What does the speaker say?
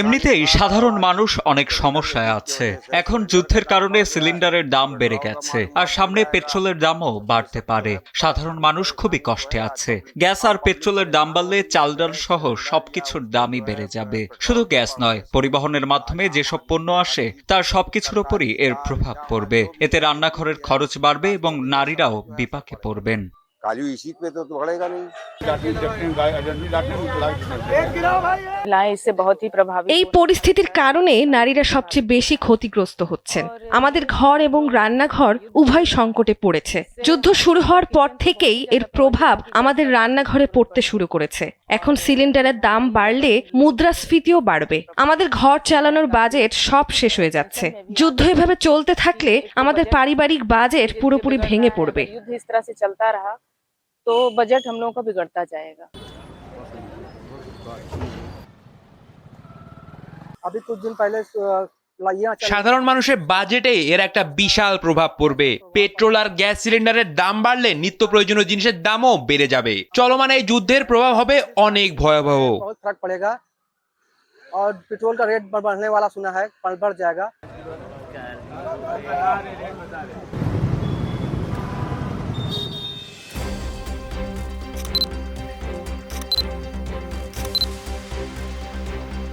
এমনিতেই সাধারণ মানুষ অনেক সমস্যায় আছে। এখন যুদ্ধের কারণে সিলিন্ডারের দাম বেড়ে গেছে, আর সামনে পেট্রোলের দামও বাড়তে পারে। সাধারণ মানুষ খুবই কষ্টে আছে। গ্যাস আর পেট্রোলের দাম বাড়লে চাল ডাল সহ সবকিছুর দামই বেড়ে যাবে। শুধু গ্যাস নয়, পরিবহনের মাধ্যমে যেসব পণ্য আসে তার সবকিছুর উপরই এর প্রভাব পড়বে। এতে রান্নাঘরের খরচ বাড়বে এবং নারীরাও বিপাকে পড়বেন। এই পরিস্থিতির কারণে নারীরা সবচেয়ে বেশি ক্ষতিগ্রস্ত হচ্ছেন। আমাদের ঘর এবং রান্নাঘর উভয় সংকটে পড়েছে। যুদ্ধ শুরু হওয়ার পর থেকেই এর প্রভাব আমাদের রান্নাঘরে পড়তে শুরু করেছে। এখন সিলিন্ডারের দাম বাড়লে মুদ্রাস্ফীতিও বাড়বে। আমাদের ঘর চালানোর বাজেট সব শেষ হয়ে যাচ্ছে। যুদ্ধ এভাবে চলতে থাকলে আমাদের পারিবারিক বাজেট পুরোপুরি ভেঙে পড়বে। तो बजट हम लोगों का बिगड़ता जाएगा। अभी कुछ दिन पहले সাধারণ মানুষের বাজেটে এর একটা বিশাল প্রভাব পড়বে। পেট্রোল আর গ্যাস সিলিন্ডারের দাম বাড়লে নিত্য প্রয়োজনীয় জিনিসের দামও বেড়ে যাবে। চলমান এই যুদ্ধের প্রভাব হবে অনেক ভয়াবহ। बहुत फर्क पड़ेगा और पेट्रोल का रेट बढ़ने वाला सुना है, बढ़ जाएगा।